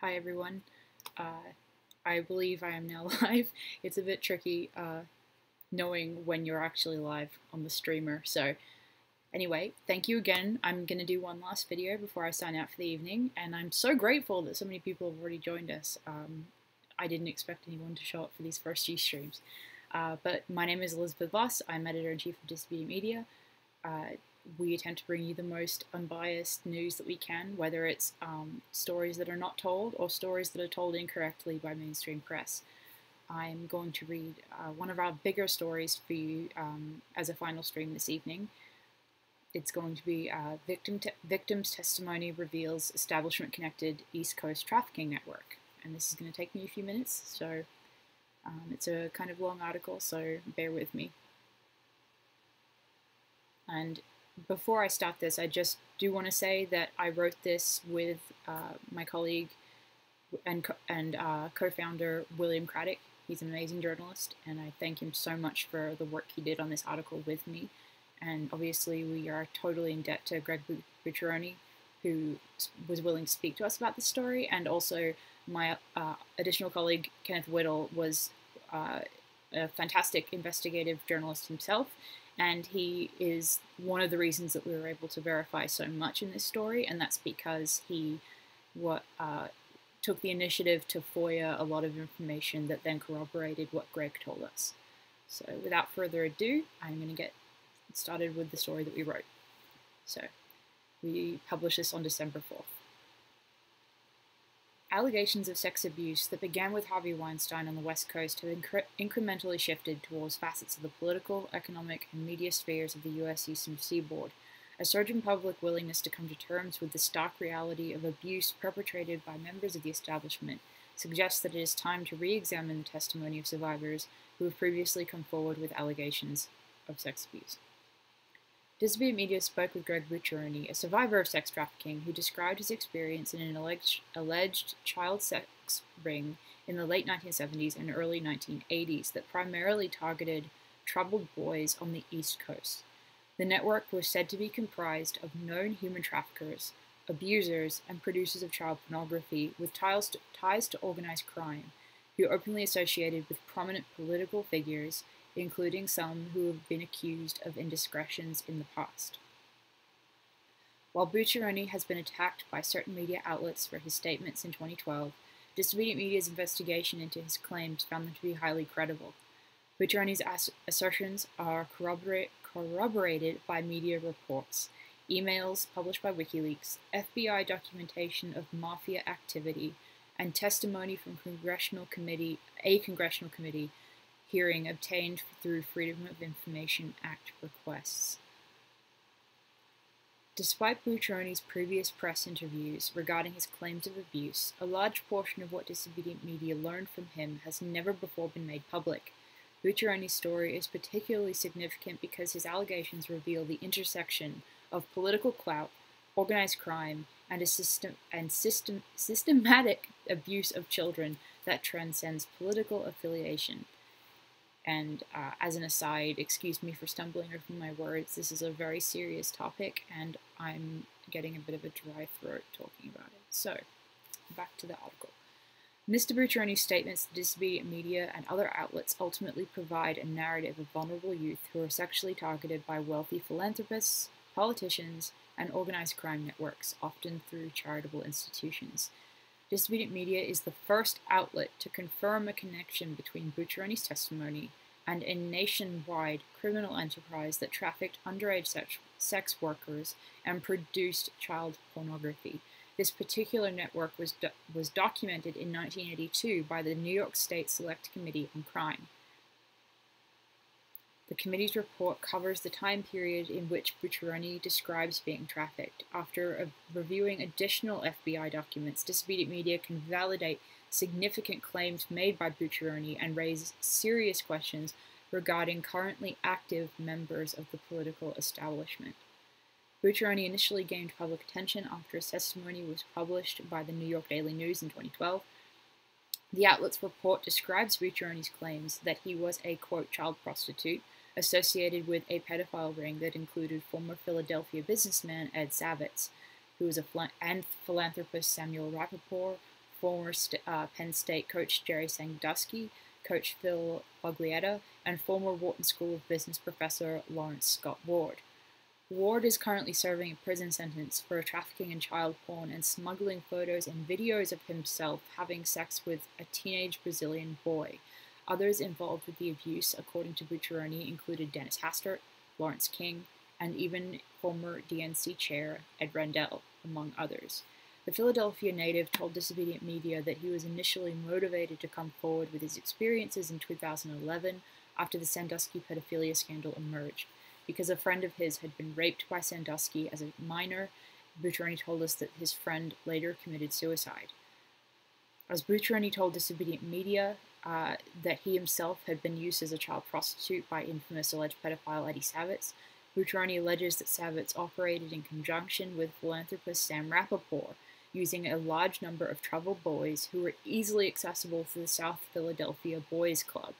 Hi everyone. I believe I am now live. It's a bit tricky knowing when you're actually live on the streamer. So anyway, thank you again. I'm going to do one last video before I sign out for the evening, and I'm so grateful that so many people have already joined us. I didn't expect anyone to show up for these first few streams. But my name is Elizabeth Voss. I'm Editor-in-Chief of Disobedient Media. We attempt to bring you the most unbiased news that we can, whether it's stories that are not told or stories that are told incorrectly by mainstream press. I'm going to read one of our bigger stories for you as a final stream this evening. It's going to be Victim's Testimony Reveals Establishment-Connected East Coast Trafficking Network. And this is going to take me a few minutes, so it's a kind of long article, so bear with me. And before I start this, I just do want to say that I wrote this with my colleague and co-founder William Craddock. He's an amazing journalist, and I thank him so much for the work he did on this article with me. And obviously, we are totally in debt to Greg Bucciaroni, who was willing to speak to us about this story, and also my additional colleague Kenneth Whittle was a fantastic investigative journalist himself. And he is one of the reasons that we were able to verify so much in this story, and that's because he took the initiative to FOIA a lot of information that then corroborated what Greg told us. So without further ado, I'm going to get started with the story that we wrote. So we published this on December 4th. Allegations of sex abuse that began with Harvey Weinstein on the West Coast have incrementally shifted towards facets of the political, economic, and media spheres of the U.S. Eastern Seaboard. A surging public willingness to come to terms with the stark reality of abuse perpetrated by members of the establishment suggests that it is time to re-examine the testimony of survivors who have previously come forward with allegations of sex abuse. Disobedient Media spoke with Greg Bucciaroni, a survivor of sex trafficking, who described his experience in an alleged child sex ring in the late 1970s and early 1980s that primarily targeted troubled boys on the East Coast. The network was said to be comprised of known human traffickers, abusers, and producers of child pornography with ties to organized crime, who openly associated with prominent political figures, including some who have been accused of indiscretions in the past. While Bucciaroni has been attacked by certain media outlets for his statements in 2012, Disobedient Media's investigation into his claims found them to be highly credible. Bucciaroni's assertions are corroborated by media reports, emails published by WikiLeaks, FBI documentation of mafia activity, and testimony from a congressional committee hearing obtained through Freedom of Information Act requests. Despite Bucciaroni's previous press interviews regarding his claims of abuse, a large portion of what Disobedient Media learned from him has never before been made public. Bucciaroni's story is particularly significant because his allegations reveal the intersection of political clout, organized crime, and systematic abuse of children that transcends political affiliation. And as an aside, excuse me for stumbling over my words, this is a very serious topic and I'm getting a bit of a dry throat talking about it. So, back to the article. Mr. Bucciaroni's statements to Disobedient Media and other outlets ultimately provide a narrative of vulnerable youth who are sexually targeted by wealthy philanthropists, politicians, and organized crime networks, often through charitable institutions. Disobedient Media is the first outlet to confirm a connection between Bucciaroni's testimony and a nationwide criminal enterprise that trafficked underage sex workers and produced child pornography. This particular network was documented in 1982 by the New York State Select Committee on Crime. The committee's report covers the time period in which Bucciaroni describes being trafficked. After reviewing additional FBI documents, Disobedient Media can validate significant claims made by Bucciaroni and raise serious questions regarding currently active members of the political establishment. Bucciaroni initially gained public attention after his testimony was published by the New York Daily News in 2012. The outlet's report describes Bucciaroni's claims that he was a, quote, child prostitute associated with a pedophile ring that included former Philadelphia businessman Ed Savitz, who was and philanthropist Samuel Rappaport, former Penn State coach Jerry Sandusky, coach Phil Foglietta, and former Wharton School of Business professor Lawrence Scott Ward. Ward is currently serving a prison sentence for trafficking in child porn and smuggling photos and videos of himself having sex with a teenage Brazilian boy. Others involved with the abuse, according to Bucciaroni, included Dennis Hastert, Lawrence King, and even former DNC chair Ed Rendell, among others. The Philadelphia native told Disobedient Media that he was initially motivated to come forward with his experiences in 2011 after the Sandusky pedophilia scandal emerged. Because a friend of his had been raped by Sandusky as a minor, Bucciaroni told us that his friend later committed suicide. As Bucciaroni told Disobedient Media that he himself had been used as a child prostitute by infamous alleged pedophile Eddie Savitz, Bucciaroni alleges that Savitz operated in conjunction with philanthropist Sam Rappaport, using a large number of troubled boys who were easily accessible to the South Philadelphia Boys Club.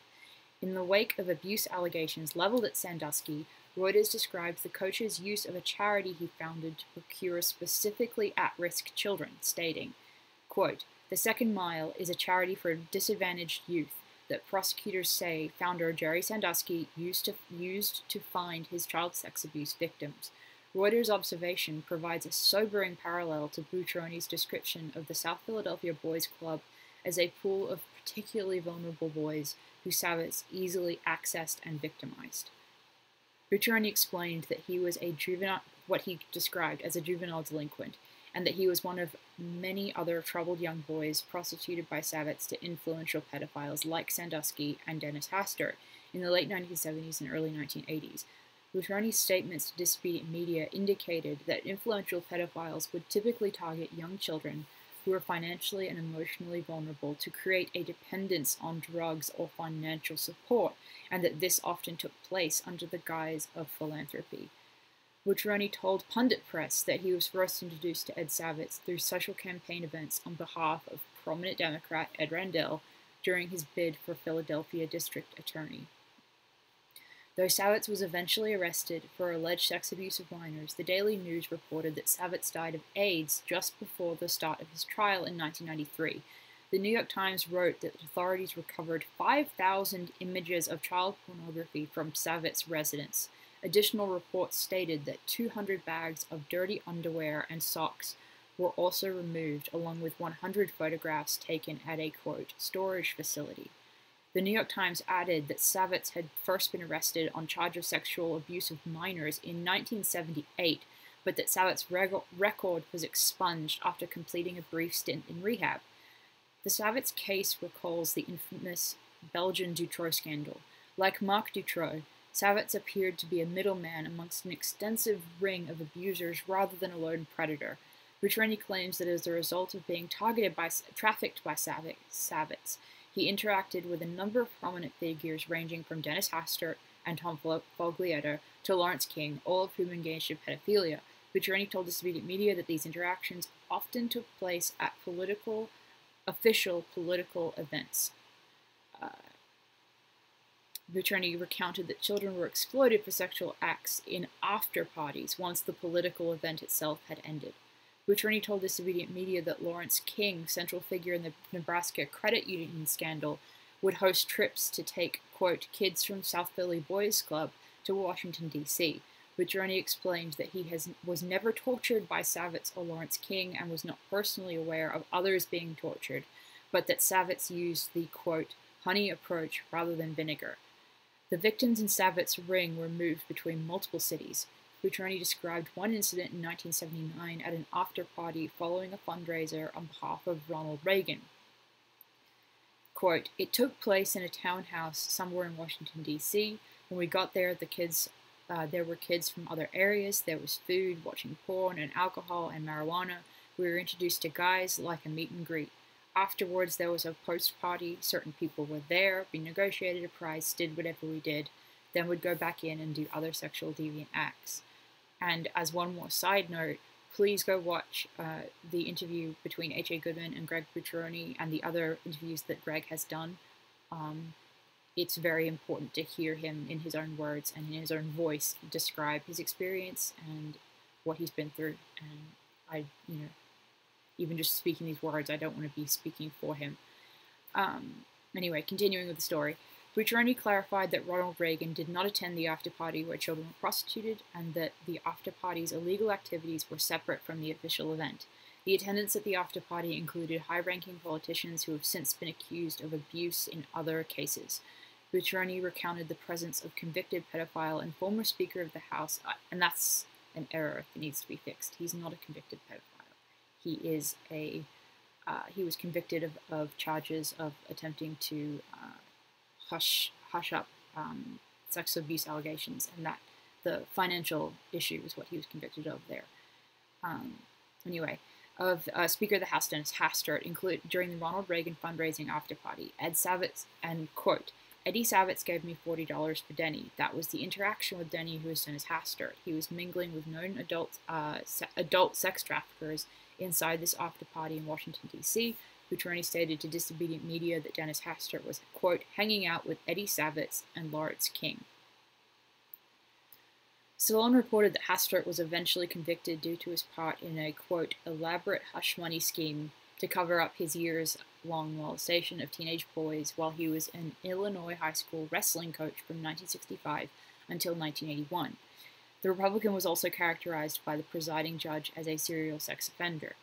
In the wake of abuse allegations leveled at Sandusky, Reuters describes the coach's use of a charity he founded to procure specifically at-risk children, stating, quote, "The Second Mile is a charity for disadvantaged youth that prosecutors say founder Jerry Sandusky used to find his child sex abuse victims." Reuters' observation provides a sobering parallel to Bucciaroni's description of the South Philadelphia Boys Club as a pool of particularly vulnerable boys who Savitz easily accessed and victimized. Bucciaroni explained that he was what he described as a juvenile delinquent, and that he was one of many other troubled young boys prostituted by Savitz to influential pedophiles like Sandusky and Dennis Hastert in the late 1970s and early 1980s. Bucciaroni's statements to Disobedient Media indicated that influential pedophiles would typically target young children who are financially and emotionally vulnerable to create a dependence on drugs or financial support, and that this often took place under the guise of philanthropy. Bucciaroni told Pundit Press that he was first introduced to Ed Savitz through social campaign events on behalf of prominent Democrat Ed Rendell during his bid for Philadelphia District Attorney. Though Savitz was eventually arrested for alleged sex abuse of minors, the Daily News reported that Savitz died of AIDS just before the start of his trial in 1993. The New York Times wrote that authorities recovered 5,000 images of child pornography from Savitz's residence. Additional reports stated that 200 bags of dirty underwear and socks were also removed, along with 100 photographs taken at a, quote, storage facility. The New York Times added that Savitz had first been arrested on charge of sexual abuse of minors in 1978, but that Savitz's record was expunged after completing a brief stint in rehab. The Savitz case recalls the infamous Belgian Dutroux scandal. Like Marc Dutroux, Savitz appeared to be a middleman amongst an extensive ring of abusers rather than a lone predator. Bucciaroni claims that as a result of being trafficked by Savitz, he interacted with a number of prominent figures ranging from Dennis Hastert and Tom Foglietta to Lawrence King, all of whom engaged in pedophilia. Bucciaroni told Disobedient Media that these interactions often took place at official political events. Bucciaroni recounted that children were exploited for sexual acts in after parties once the political event itself had ended. Bucciaroni told Disobedient Media that Lawrence King, central figure in the Nebraska credit union scandal, would host trips to take, quote, kids from South Philly Boys Club to Washington, D.C. Bucciaroni explained that he was never tortured by Savitz or Lawrence King and was not personally aware of others being tortured, but that Savitz used the, quote, honey approach rather than vinegar. The victims in Savitz's ring were moved between multiple cities. Bucciaroni described one incident in 1979 at an after-party following a fundraiser on behalf of Ronald Reagan. Quote, "It took place in a townhouse somewhere in Washington, D.C. When we got there, there were kids from other areas. There was food, watching porn, and alcohol and marijuana. We were introduced to guys like a meet and greet. Afterwards, there was a post-party. Certain people were there. We negotiated a price, did whatever we did, then would go back in and do other sexual deviant acts." And as one more side note, please go watch the interview between H.A. Goodman and Greg Bucciaroni and the other interviews that Greg has done. It's very important to hear him in his own words and in his own voice describe his experience and what he's been through. And even just speaking these words. I don't want to be speaking for him. Anyway, continuing with the story. Bucciaroni clarified that Ronald Reagan did not attend the after-party where children were prostituted, and that the after-party's illegal activities were separate from the official event. The attendants at the after-party included high-ranking politicians who have since been accused of abuse in other cases. Bucciaroni recounted the presence of convicted pedophile and former Speaker of the House, and that's an error that needs to be fixed. He's not a convicted pedophile. He was convicted of charges of attempting to hush up sex abuse allegations, and that the financial issue is what he was convicted of there. Of Speaker of the House Dennis Hastert, included during the Ronald Reagan fundraising after party. Ed Savitz, and quote, Eddie Savitz gave me $40 for Denny. That was the interaction with Denny, who was Dennis Hastert. He was mingling with known adult sex traffickers inside this after party in Washington, D.C. Bucciaroni stated to Disobedient Media that Dennis Hastert was, quote, hanging out with Eddie Savitz and Lawrence King. Salon reported that Hastert was eventually convicted due to his part in a, quote, elaborate hush money scheme to cover up his years-long molestation of teenage boys while he was an Illinois high school wrestling coach from 1965 until 1981. The Republican was also characterized by the presiding judge as a serial sex offender.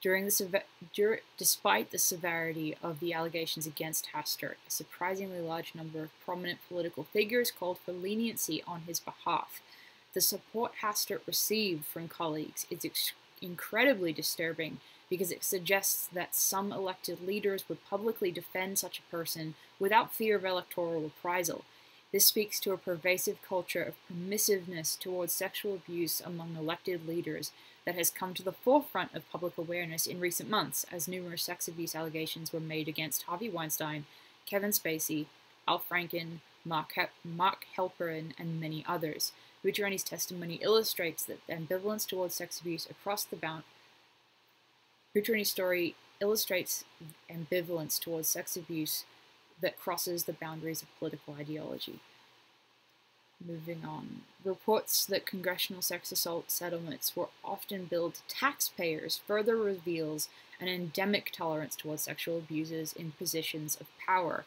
Despite the severity of the allegations against Hastert, a surprisingly large number of prominent political figures called for leniency on his behalf. The support Hastert received from colleagues is incredibly disturbing because it suggests that some elected leaders would publicly defend such a person without fear of electoral reprisal. This speaks to a pervasive culture of permissiveness towards sexual abuse among elected leaders that has come to the forefront of public awareness in recent months, as numerous sex abuse allegations were made against Harvey Weinstein, Kevin Spacey, Al Franken, Mark Halperin, and many others. Bucciaroni's testimony illustrates that the ambivalence towards sex abuse across the Bucciaroni's story illustrates ambivalence towards sex abuse that crosses the boundaries of political ideology. Moving on. Reports that congressional sex assault settlements were often billed to taxpayers further reveals an endemic tolerance towards sexual abusers in positions of power.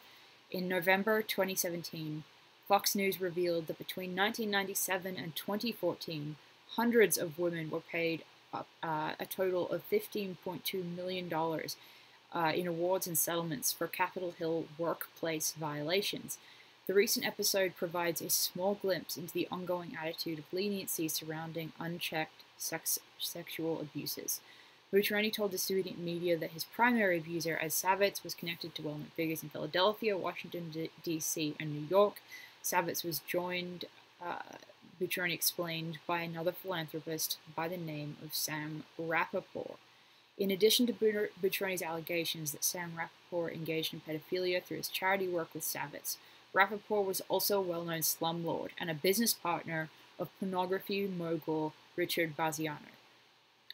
In November 2017, Fox News revealed that between 1997 and 2014, hundreds of women were paid a total of $15.2 million in awards and settlements for Capitol Hill workplace violations. The recent episode provides a small glimpse into the ongoing attitude of leniency surrounding unchecked sexual abuses. Bucciaroni told Disobedient Media that his primary abuser, Ed Savitz, was connected to well-known figures in Philadelphia, Washington, D.C., and New York. Savitz was joined, Bucciaroni explained, by another philanthropist by the name of Sam Rappaport. In addition to Bucciaroni's allegations that Sam Rappaport engaged in pedophilia through his charity work with Savitz, Rappaport was also a well-known slumlord and a business partner of pornography mogul Richard Baziano.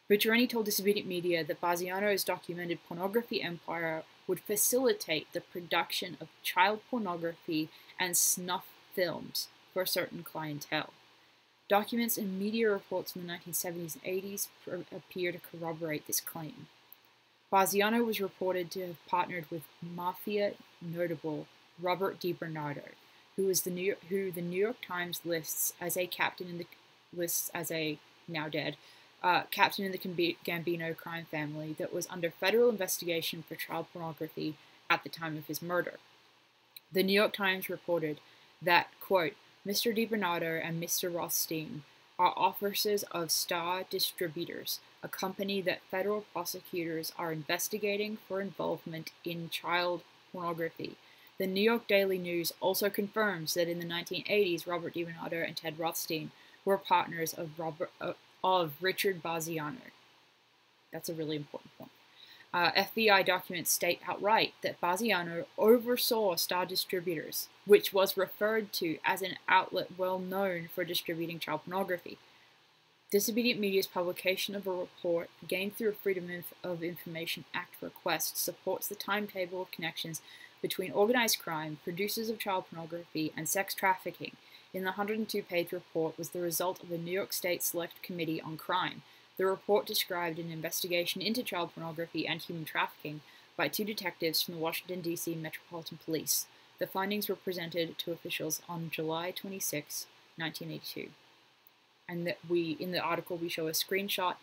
Bucciaroni told Disobedient Media that Baziano's documented pornography empire would facilitate the production of child pornography and snuff films for a certain clientele. Documents and media reports from the 1970s and 80s appear to corroborate this claim. Baziano was reported to have partnered with mafia notable Robert DiBernardo, who the New York Times lists as a now dead captain in the Gambino crime family that was under federal investigation for child pornography at the time of his murder. The New York Times reported that, quote, Mr. DiBernardo and Mr. Rothstein are officers of Star Distributors, a company that federal prosecutors are investigating for involvement in child pornography. The New York Daily News also confirms that in the 1980s, Robert DiBernardo and Ted Rothstein were partners of Richard Baziano. That's a really important point. FBI documents state outright that Baziano oversaw Star Distributors, which was referred to as an outlet well known for distributing child pornography. Disobedient Media's publication of a report gained through a Freedom of Information Act request supports the timetable of connections between organized crime, producers of child pornography, and sex trafficking in the 102-page report was the result of the New York State Select Committee on Crime, The report described an investigation into child pornography and human trafficking by 2 detectives from the Washington, D.C. Metropolitan Police. The findings were presented to officials on July 26, 1982. And that in the article, we show a screenshot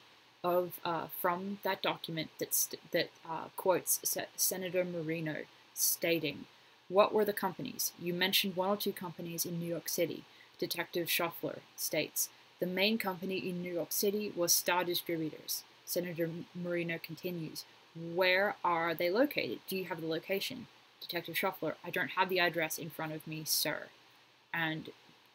of from that document that quotes Senator Marino, stating, "What were the companies? You mentioned 1 or 2 companies in New York City." Detective Schaffler states, "The main company in New York City was Star Distributors." Senator Marino continues, "Where are they located? Do you have the location?" Detective Schaffler, "I don't have the address in front of me, sir." And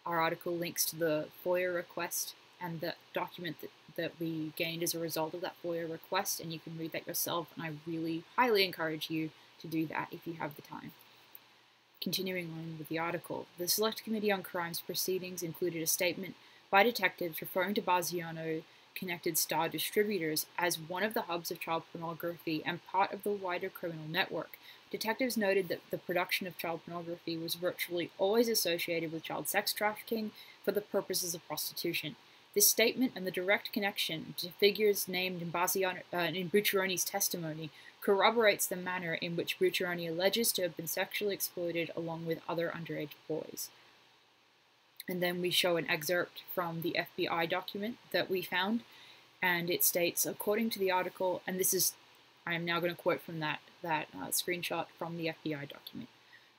our article links to the FOIA request and the document that we gained as a result of that FOIA request, and you can read that yourself, and I really highly encourage you to do that if you have the time. Continuing on with the article, the Select Committee on Crimes proceedings included a statement by detectives referring to Baziano-connected Star Distributors as one of the hubs of child pornography and part of the wider criminal network. Detectives noted that the production of child pornography was virtually always associated with child sex trafficking for the purposes of prostitution. This statement and the direct connection to figures named in Bucciaroni's testimony corroborates the manner in which Bucciaroni alleges to have been sexually exploited along with other underage boys. And then we show an excerpt from the FBI document that we found, and it states, according to the article, and I am now going to quote from that screenshot from the FBI document.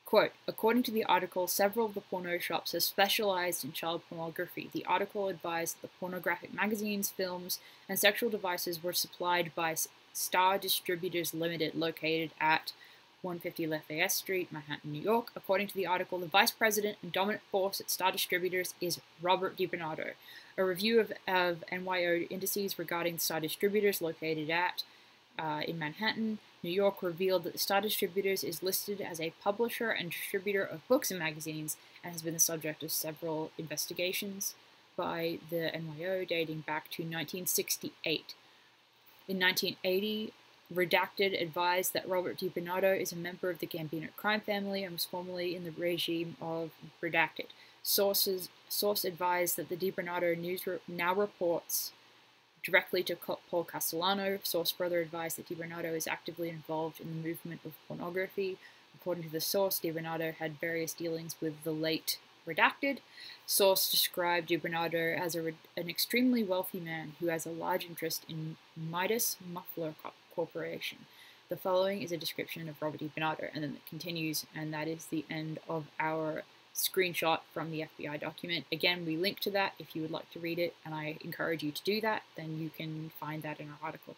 Quote, according to the article, several of the porno shops have specialized in child pornography. The article advised that the pornographic magazines, films, and sexual devices were supplied by Star Distributors Limited, located at 150 Lafayette Street, Manhattan, New York. According to the article, the vice president and dominant force at Star Distributors is Robert DiBernardo. A review of NYO indices regarding Star Distributors located at in Manhattan, New York, revealed that the Star Distributors is listed as a publisher and distributor of books and magazines and has been the subject of several investigations by the NYO dating back to 1968. In 1980, Redacted advised that Robert DiBernardo is a member of the Gambino crime family and was formerly in the regime of Redacted. Source advised that the DiBernardo news now reports directly to Paul Castellano. Source further advised that DiBernardo is actively involved in the movement of pornography. According to the source, DiBernardo had various dealings with the late Redacted. Source described DiBernardo as an extremely wealthy man who has a large interest in Midas Muffler Corporation. The following is a description of Robert DiBernardo, and then it continues, and that is the end of our screenshot from the FBI document. Again, we link to that if you would like to read it, and I encourage you to do that. Then you can find that in our article.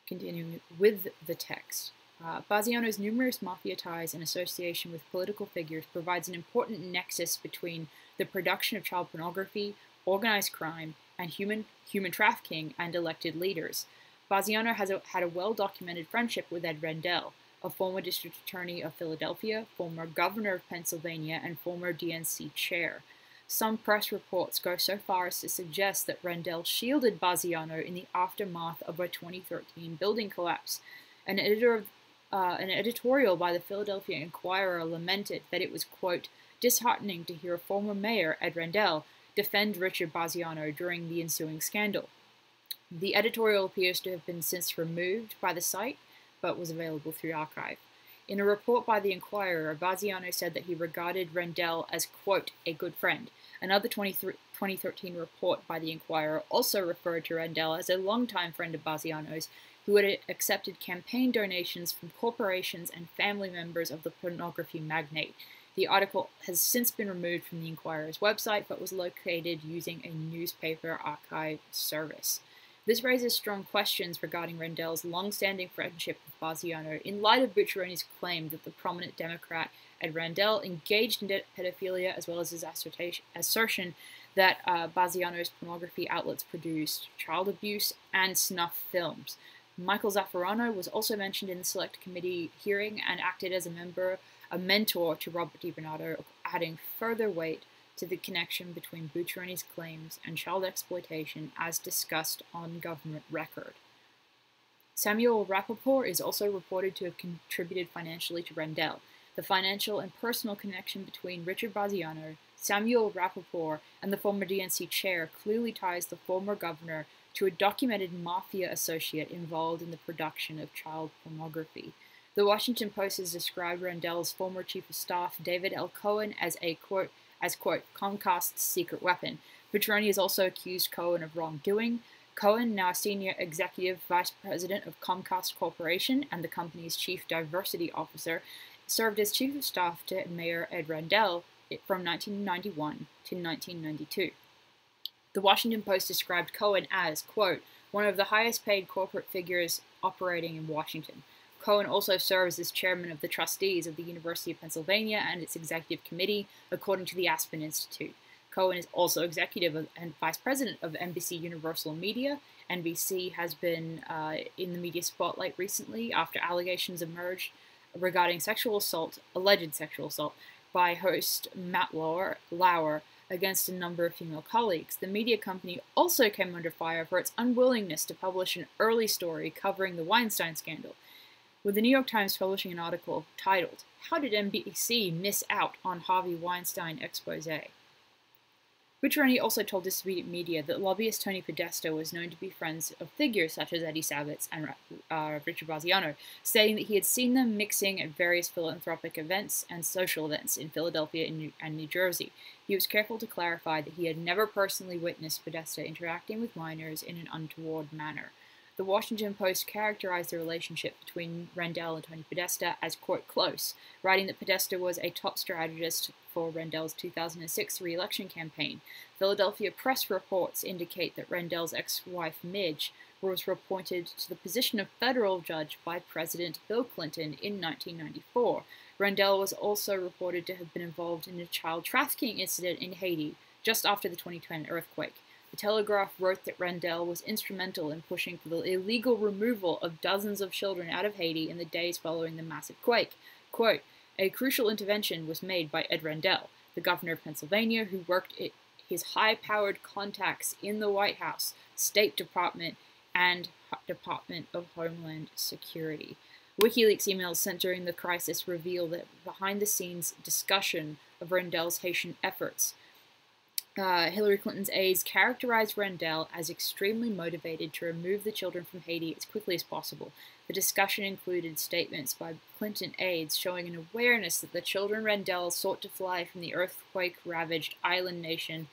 Continuing with the text. Baziano's numerous mafia ties and association with political figures provides an important nexus between the production of child pornography, organized crime, and human trafficking and elected leaders. Baziano had a well-documented friendship with Ed Rendell, a former district attorney of Philadelphia, former governor of Pennsylvania, and former DNC chair. Some press reports go so far as to suggest that Rendell shielded Baziano in the aftermath of a 2013 building collapse. An editorial by the Philadelphia Inquirer lamented that it was, quote, disheartening to hear a former mayor, Ed Rendell, defend Richard Baziano during the ensuing scandal. The editorial appears to have been since removed by the site, but was available through archive. In a report by the Inquirer, Baziano said that he regarded Rendell as, quote, a good friend. Another 2013 report by the Inquirer also referred to Rendell as a longtime friend of Baziano's, who had accepted campaign donations from corporations and family members of the pornography magnate. The article has since been removed from the Inquirer's website, but was located using a newspaper archive service. This raises strong questions regarding Rendell's long-standing friendship with Baziano in light of Bucciaroni's claim that the prominent Democrat Ed Rendell engaged in pedophilia, as well as his assertion that Baziano's pornography outlets produced child abuse and snuff films. Michael Zaffarano was also mentioned in the Select Committee hearing and acted as a mentor to Robert DiBernardo, adding further weight to the connection between Bucciaroni's claims and child exploitation as discussed on government record. Samuel Rappaport is also reported to have contributed financially to Rendell. The financial and personal connection between Richard Baziano, Samuel Rappaport, and the former DNC chair clearly ties the former governor to a documented mafia associate involved in the production of child pornography. The Washington Post has described Rendell's former chief of staff, David L. Cohen, as quote, Comcast's secret weapon. Petroni has also accused Cohen of wrongdoing. Cohen, now a senior executive vice president of Comcast Corporation and the company's chief diversity officer, served as chief of staff to Mayor Ed Rendell from 1991 to 1992. The Washington Post described Cohen as, quote, one of the highest paid corporate figures operating in Washington. Cohen also serves as chairman of the trustees of the University of Pennsylvania and its executive committee, according to the Aspen Institute. Cohen is also executive and vice president of NBC Universal Media. NBC has been in the media spotlight recently after allegations emerged regarding alleged sexual assault, by host Matt Lauer against a number of female colleagues. The media company also came under fire for its unwillingness to publish an early story covering the Weinstein scandal, with the New York Times publishing an article titled, "How Did NBC Miss Out on Harvey Weinstein Exposé?" Petroni also told Disobedient Media that lobbyist Tony Podesta was known to be friends of figures such as Eddie Savitz and Richard Braziano, stating that he had seen them mixing at various philanthropic events and social events in Philadelphia and New Jersey. He was careful to clarify that he had never personally witnessed Podesta interacting with minors in an untoward manner. The Washington Post characterized the relationship between Rendell and Tony Podesta as, quote, close, writing that Podesta was a top strategist for Rendell's 2006 re-election campaign. Philadelphia press reports indicate that Rendell's ex-wife Midge was appointed to the position of federal judge by President Bill Clinton in 1994. Rendell was also reported to have been involved in a child trafficking incident in Haiti just after the 2010 earthquake. The Telegraph wrote that Rendell was instrumental in pushing for the illegal removal of dozens of children out of Haiti in the days following the massive quake. Quote, a crucial intervention was made by Ed Rendell, the governor of Pennsylvania, who worked his high-powered contacts in the White House, State Department, and Department of Homeland Security. WikiLeaks emails sent during the crisis reveal that behind-the-scenes discussion of Rendell's Haitian efforts. Hillary Clinton's aides characterized Rendell as extremely motivated to remove the children from Haiti as quickly as possible. The discussion included statements by Clinton aides showing an awareness that the children Rendell sought to fly from the earthquake-ravaged island nation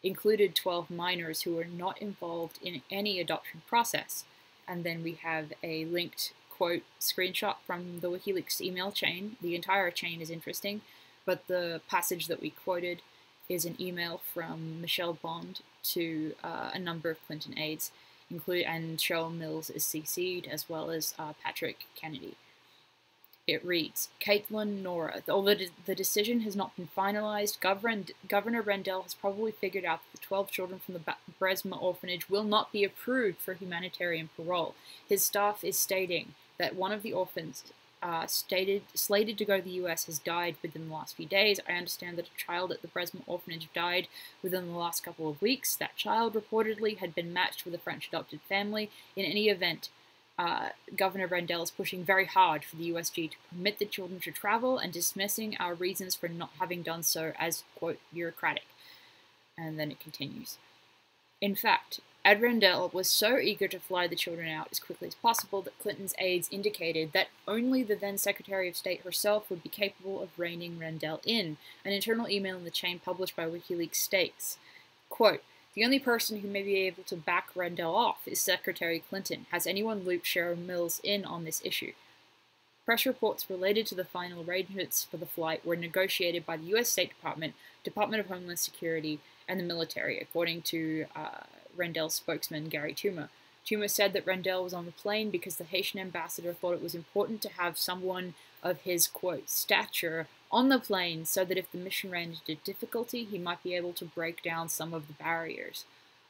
included 12 minors who were not involved in any adoption process. And then we have a linked, quote, screenshot from the WikiLeaks email chain. The entire chain is interesting, but the passage that we quoted is an email from Michelle Bond to a number of Clinton aides, and Cheryl Mills is CC'd, as well as Patrick Kennedy. It reads, Caitlin Nora, although the decision has not been finalized, Governor Rendell has probably figured out that the 12 children from the Bresma orphanage will not be approved for humanitarian parole. His staff is stating that one of the orphans slated to go to the U.S. has died within the last few days. I understand that a child at the Bresma orphanage died within the last couple of weeks. That child reportedly had been matched with a French adopted family. In any event, Governor Rendell is pushing very hard for the USG to permit the children to travel and dismissing our reasons for not having done so as, quote, bureaucratic. And then it continues. In fact, Ed Rendell was so eager to fly the children out as quickly as possible that Clinton's aides indicated that only the then Secretary of State herself would be capable of reining Rendell in. An internal email in the chain published by WikiLeaks states, quote, the only person who may be able to back Rendell off is Secretary Clinton. Has anyone looped Cheryl Mills in on this issue? Press reports related to the final arrangements for the flight were negotiated by the U.S. State Department, Department of Homeland Security, and the military, according to Rendell's spokesman, Gary Tuma. Tuma said that Rendell was on the plane because the Haitian ambassador thought it was important to have someone of his, quote, stature on the plane so that if the mission ran into difficulty, he might be able to break down some of the barriers.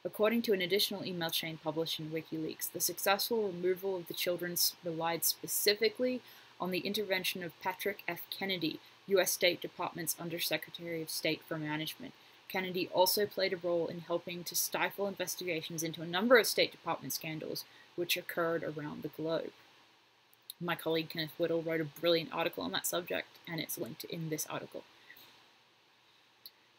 According to an additional email chain published in WikiLeaks, the successful removal of the children relied specifically on the intervention of Patrick F. Kennedy, U.S. State Department's Undersecretary of State for Management. Kennedy also played a role in helping to stifle investigations into a number of State Department scandals which occurred around the globe. My colleague Kenneth Whittle wrote a brilliant article on that subject, and it's linked in this article.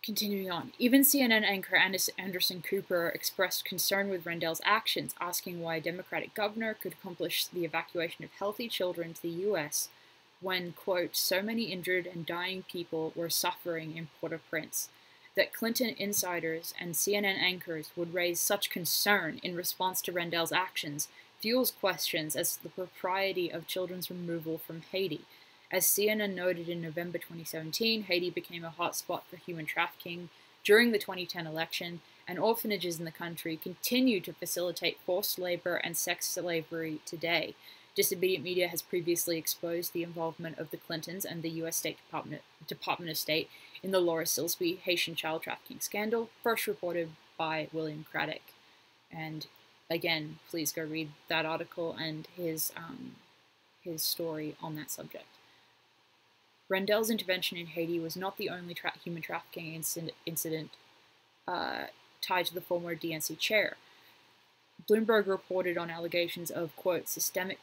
Continuing on, even CNN anchor Anderson Cooper expressed concern with Rendell's actions, asking why a Democratic governor could accomplish the evacuation of healthy children to the U.S. when, quote, so many injured and dying people were suffering in Port-au-Prince. That Clinton insiders and CNN anchors would raise such concern in response to Rendell's actions fuels questions as to the propriety of children's removal from Haiti. As CNN noted in November 2017, Haiti became a hotspot for human trafficking during the 2010 election, and orphanages in the country continue to facilitate forced labor and sex slavery today. Disobedient Media has previously exposed the involvement of the Clintons and the U.S. Department of State in the Laura Silsby Haitian child trafficking scandal, first reported by William Craddock. And again, please go read that article and his story on that subject. Rendell's intervention in Haiti was not the only human trafficking incident tied to the former DNC chair. Bloomberg reported on allegations of, quote, systemic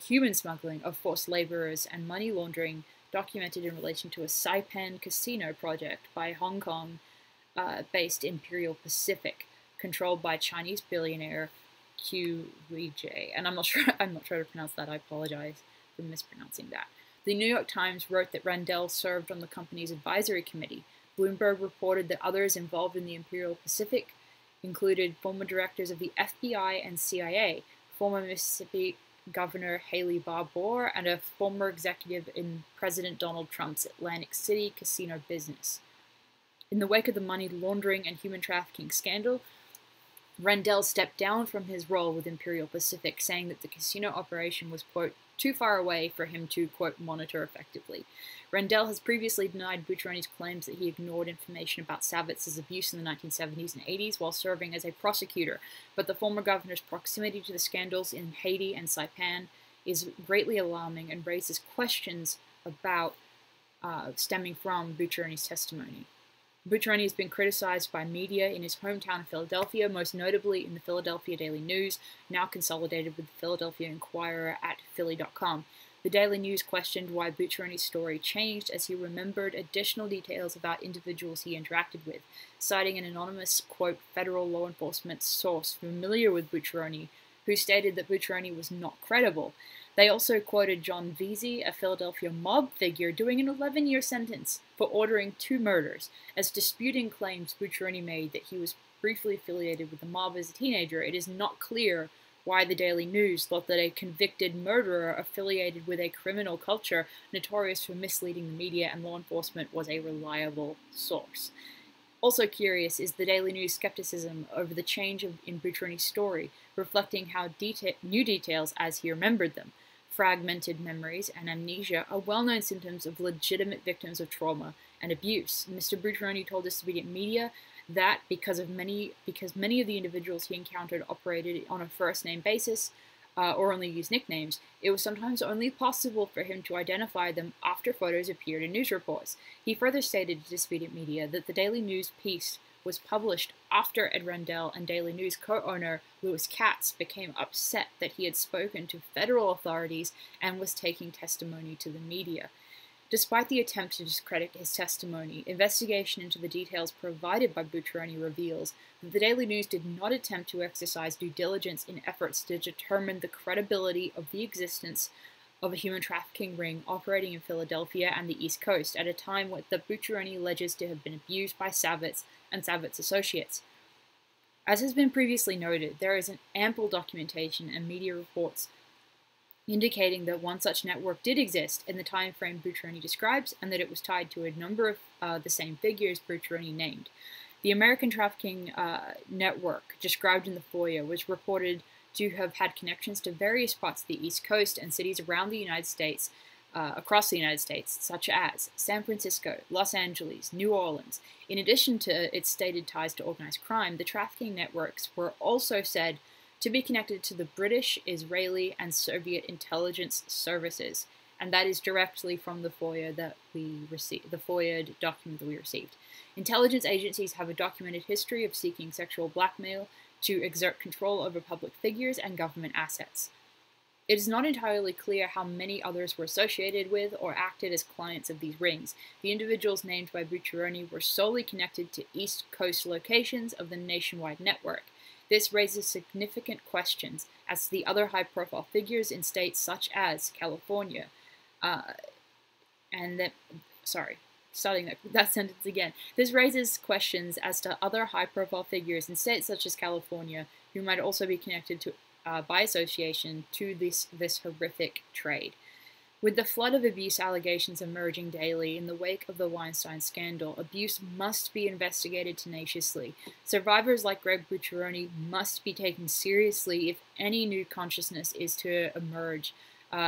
human smuggling of forced laborers and money laundering documented in relation to a Saipan casino project by Hong Kong-based Imperial Pacific, controlled by Chinese billionaire Q Wijie. And I'm not sure to pronounce that. I apologize for mispronouncing that. The New York Times wrote that Rendell served on the company's advisory committee. Bloomberg reported that others involved in the Imperial Pacific included former directors of the FBI and CIA, former Mississippi Governor Haley Barbour, and a former executive in President Donald Trump's Atlantic City casino business. In the wake of the money laundering and human trafficking scandal, Rendell stepped down from his role with Imperial Pacific, saying that the casino operation was, quote, too far away for him to, quote, monitor effectively. Rendell has previously denied Bucciaroni's claims that he ignored information about Savitz's abuse in the 1970s and 80s while serving as a prosecutor, but the former governor's proximity to the scandals in Haiti and Saipan is greatly alarming and raises questions about stemming from Bucciaroni's testimony. Bucciaroni has been criticized by media in his hometown of Philadelphia, most notably in the Philadelphia Daily News, now consolidated with the Philadelphia Inquirer at Philly.com. The Daily News questioned why Bucciaroni's story changed as he remembered additional details about individuals he interacted with, citing an anonymous, quote, federal law enforcement source familiar with Bucciaroni, who stated that Bucciaroni was not credible. They also quoted John Veazey, a Philadelphia mob figure, doing an 11-year sentence for ordering 2 murders, as disputing claims Bucciaroni made that he was briefly affiliated with the mob as a teenager. It is not clear why the Daily News thought that a convicted murderer affiliated with a criminal culture notorious for misleading the media and law enforcement was a reliable source. Also curious is the Daily News skepticism over the change in Bucciaroni's story, reflecting how new details as he remembered them. Fragmented memories and amnesia are well-known symptoms of legitimate victims of trauma and abuse. Mr. Bucciaroni told Disobedient Media that because many of the individuals he encountered operated on a first-name basis or only used nicknames, it was sometimes only possible for him to identify them after photos appeared in news reports. He further stated to Disobedient Media that the Daily News piece was published after Ed Rendell and Daily News co-owner Louis Katz became upset that he had spoken to federal authorities and was taking testimony to the media. Despite the attempt to discredit his testimony, investigation into the details provided by Bucciaroni reveals that the Daily News did not attempt to exercise due diligence in efforts to determine the credibility of the existence of a human trafficking ring operating in Philadelphia and the East Coast at a time when the Bucciaroni alleges to have been abused by Savitz and Savitz associates. As has been previously noted, there is an ample documentation and media reports indicating that one such network did exist in the time frame Bucciaroni describes and that it was tied to a number of the same figures Bucciaroni named. The American Trafficking Network, described in the FOIA, was reported to have had connections to various parts of the East Coast and cities around the United States, across the United States, such as San Francisco, Los Angeles, New Orleans. In addition to its stated ties to organized crime, the trafficking networks were also said to be connected to the British, Israeli, and Soviet intelligence services, and that is directly from the FOIA that we received, the FOIA document that we received. Intelligence agencies have a documented history of seeking sexual blackmail to exert control over public figures and government assets. It is not entirely clear how many others were associated with or acted as clients of these rings. The individuals named by Bucciaroni were solely connected to East Coast locations of the nationwide network. This raises significant questions as to the other high-profile figures in states such as California. Starting that sentence again. This raises questions as to other high-profile figures in states such as California who might also be connected to by association to this horrific trade. With the flood of abuse allegations emerging daily in the wake of the Weinstein scandal, abuse must be investigated tenaciously. Survivors like Greg Bucciaroni must be taken seriously if any new consciousness is to emerge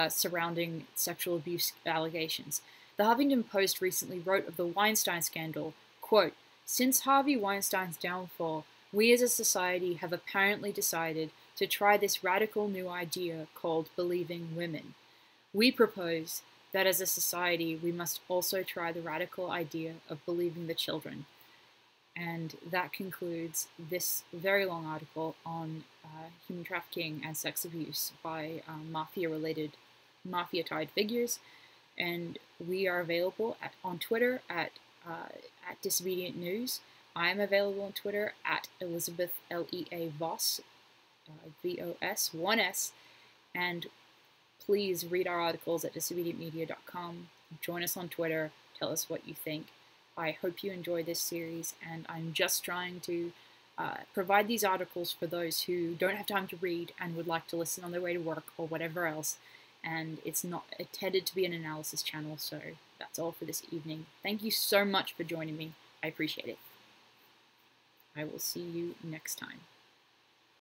surrounding sexual abuse allegations. The Huffington Post recently wrote of the Weinstein scandal, quote, "Since Harvey Weinstein's downfall, we as a society have apparently decided to try this radical new idea called believing women. We propose that as a society we must also try the radical idea of believing the children." And that concludes this very long article on human trafficking and sex abuse by mafia-tied figures. And we are available on Twitter at Disobedient News. I am available on Twitter at Elizabeth Lea Voss. VOS, 1S, and please read our articles at disobedientmedia.com. Join us on Twitter. Tell us what you think. I hope you enjoy this series, and I'm just trying to provide these articles for those who don't have time to read and would like to listen on their way to work or whatever else. And it's not intended to be an analysis channel, so that's all for this evening. Thank you so much for joining me. I appreciate it. I will see you next time.